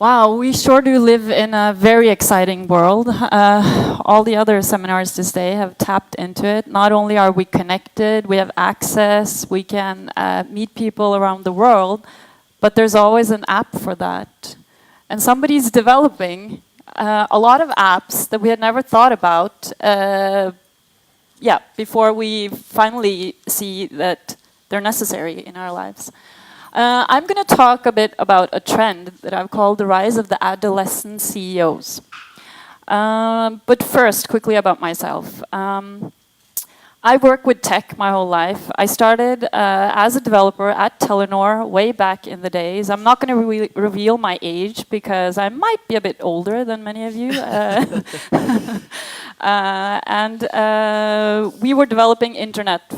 Wow, we sure do live in a very exciting world. All the other seminars this day have tapped into it. Not only are we connected, we have access, we can meet people around the world, but there's always an app for that. And somebody's developing a lot of apps that we had never thought about before we finally see that they're necessary in our lives. I'm going to talk a bit about a trend that I've called the rise of the adolescent CEOs. But first, quickly about myself. I work with tech my whole life. I started as a developer at Telenor way back in the days. I'm not going to reveal my age because I might be a bit older than many of you. And we were developing internet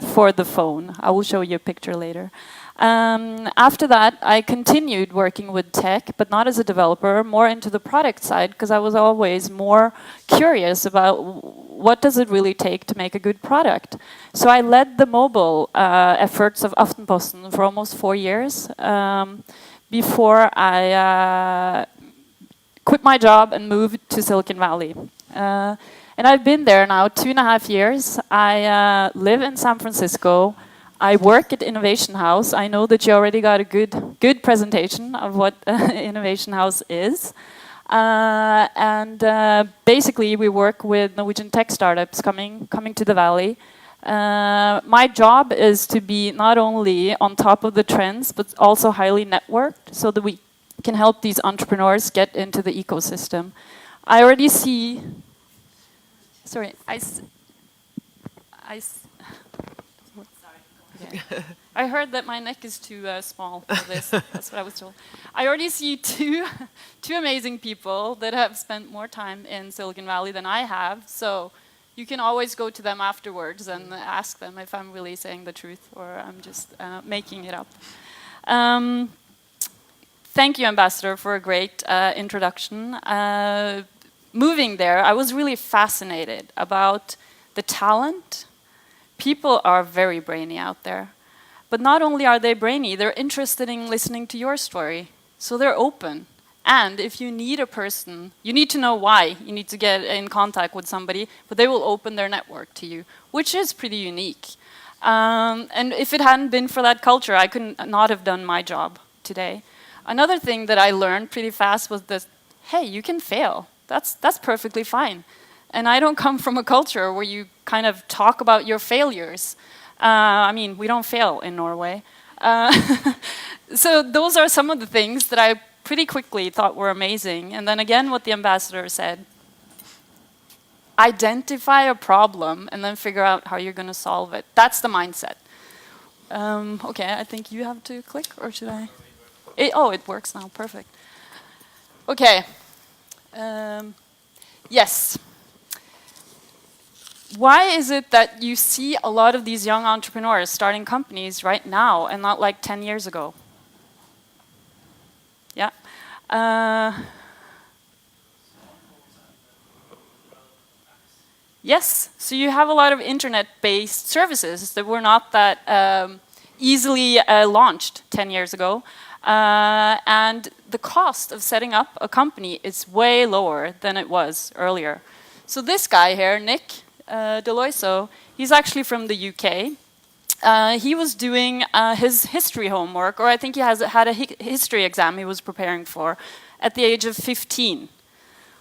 for the phone. I will show you a picture later. After that, I continued working with tech, but not as a developer, more into the product side, because I was always more curious about what does it really take to make a good product. So I led the mobile efforts of Aftenposten for almost 4 years before I quit my job and moved to Silicon Valley. And I've been there now 2.5 years. I live in San Francisco. I work at Innovation House. I know that you already got a good presentation of what Innovation House is. Basically, we work with Norwegian tech startups coming to the Valley. My job is to be not only on top of the trends, but also highly networked so that we can help these entrepreneurs get into the ecosystem. I already see... Sorry, I heard that my neck is too small for this. That's what I was told. I already see two amazing people that have spent more time in Silicon Valley than I have. So you can always go to them afterwards and ask them if I'm really saying the truth or I'm just making it up. Thank you, Ambassador, for a great introduction. Moving there, I was really fascinated about the talent. People are very brainy out there. But not only are they brainy, they're interested in listening to your story. So they're open. And if you need a person, you need to know why. You need to get in contact with somebody, but they will open their network to you, which is pretty unique. And if it hadn't been for that culture, I could not have done my job today. Another thing that I learned pretty fast was that, hey, you can fail. That's perfectly fine. And I don't come from a culture where you kind of talk about your failures. I mean, we don't fail in Norway. So those are some of the things that I pretty quickly thought were amazing. And then again, what the ambassador said, identify a problem and then figure out how you're going to solve it. That's the mindset. Okay, I think you have to click, or should I? It works now, perfect. Okay. Yes. Why is it that you see a lot of these young entrepreneurs starting companies right now and not like 10 years ago? Yeah. Yes. So you have a lot of internet-based services that were not that easily launched 10 years ago. And the cost of setting up a company is way lower than it was earlier. So this guy here, Nick Deloiso, he's actually from the UK. He was doing his history homework, or I think he had a history exam he was preparing for at the age of 15.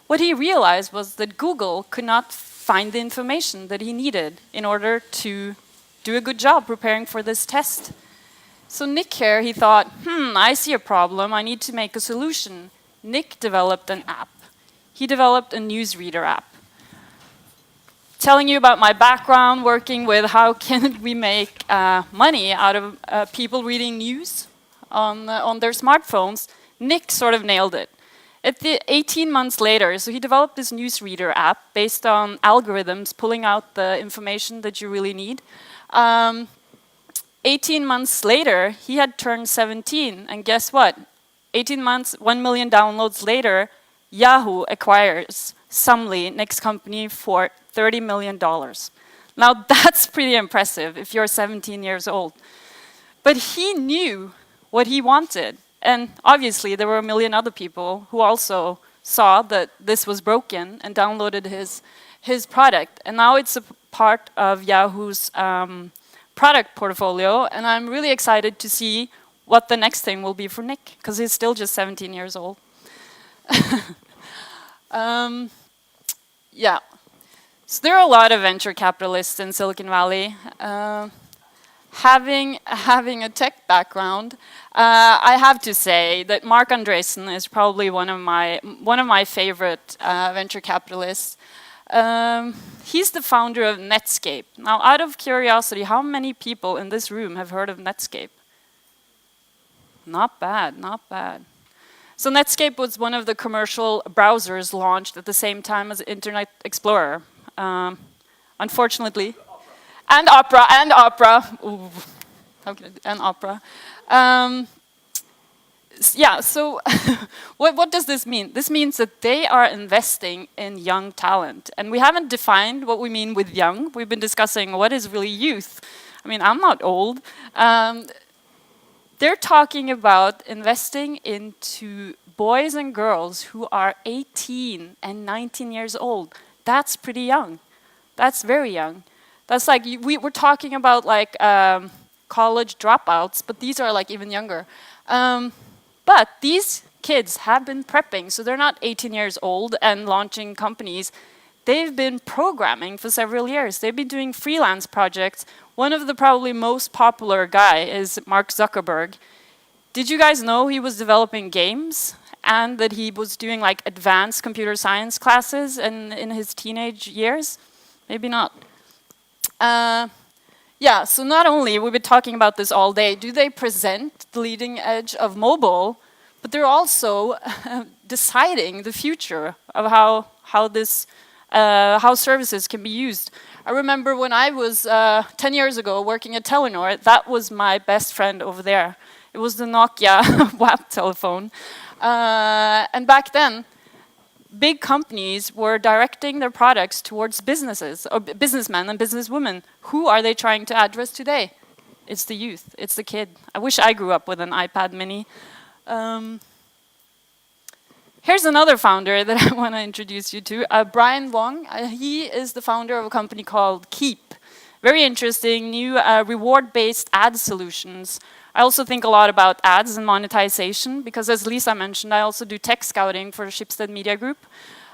What he realized was that Google could not find the information that he needed in order to do a good job preparing for this test. So Nick here, he thought, I see a problem, I need to make a solution. Nick developed an app. He developed a newsreader app. Telling you about my background, working with how can we make money out of people reading news on their smartphones, Nick sort of nailed it. 18 months later, so he developed this newsreader app based on algorithms pulling out the information that you really need. 18 months later, he had turned 17, and guess what? 18 months, 1 million downloads later, Yahoo acquires Sumly, next company, for $30 million. Now that's pretty impressive if you're 17 years old. But he knew what he wanted, And obviously, there were a million other people who also saw that this was broken and downloaded his product. And now it's a part of Yahoo's product portfolio. And I'm really excited to see what the next thing will be for Nick, because he's still just 17 years old. Yeah. So there are a lot of venture capitalists in Silicon Valley. Having a tech background, I have to say that Mark Andreessen is probably one of my favorite venture capitalists. He's the founder of Netscape. Now, out of curiosity, how many people in this room have heard of Netscape? Not bad, not bad. So Netscape was one of the commercial browsers launched at the same time as Internet Explorer. Unfortunately. And Opera. Ooh, how can I do? And Opera. Yeah, so what does this mean? This means that they are investing in young talent. And we haven't defined what we mean with young. We've been discussing what is really youth. I mean, I'm not old. They're talking about investing into boys and girls who are 18 and 19 years old. That's pretty young. That's very young. That's like, we're talking about like college dropouts, but these are like even younger. But these kids have been prepping, so they're not 18 years old and launching companies. They've been programming for several years. They've been doing freelance projects. One of the probably most popular guy is Mark Zuckerberg. Did you guys know he was developing games and that he was doing like advanced computer science classes in his teenage years? Maybe not. Yeah, so not only, we've been talking about this all day, do they present the leading edge of mobile, but they're also deciding the future of how services can be used. I remember when I was 10 years ago working at Telenor, that was my best friend over there. It was the Nokia WAP telephone. And back then, big companies were directing their products towards businesses, or businessmen and businesswomen. Who are they trying to address today? It's the youth, it's the kid. I wish I grew up with an iPad mini. Here's another founder that I want to introduce you to, Brian Wong. He is the founder of a company called Keep. Very interesting, new reward-based ad solutions. I also think a lot about ads and monetization, because as Lisa mentioned, I also do tech scouting for Schibsted Media Group.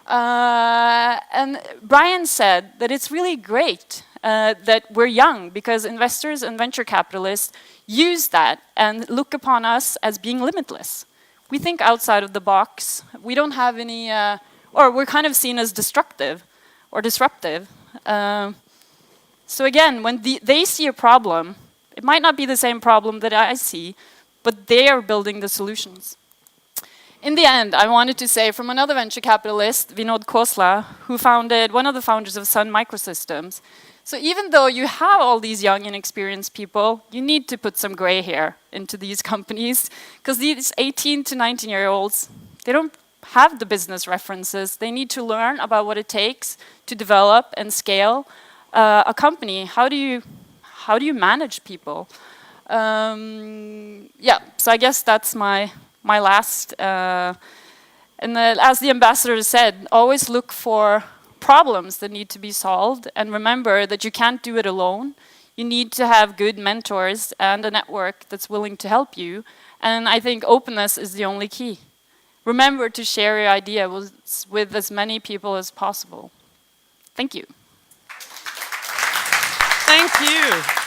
And Brian said that it's really great that we're young, because investors and venture capitalists use that and look upon us as being limitless. We think outside of the box. We don't have any, or we're kind of seen as destructive or disruptive. So again, when they see a problem, it might not be the same problem that I see, but they are building the solutions. In the end, I wanted to say from another venture capitalist, Vinod Khosla, who founded, one of the founders of Sun Microsystems. So even though you have all these young, inexperienced people, you need to put some gray hair into these companies, because these 18 to 19-year-olds, they don't have the business references. They need to learn about what it takes to develop and scale a company. How do you manage people? Yeah, so I guess that's my last. And as the ambassador said, always look for problems that need to be solved, and remember that you can't do it alone. You need to have good mentors and a network that's willing to help you. And I think openness is the only key. Remember to share your idea with as many people as possible. Thank you. Thank you.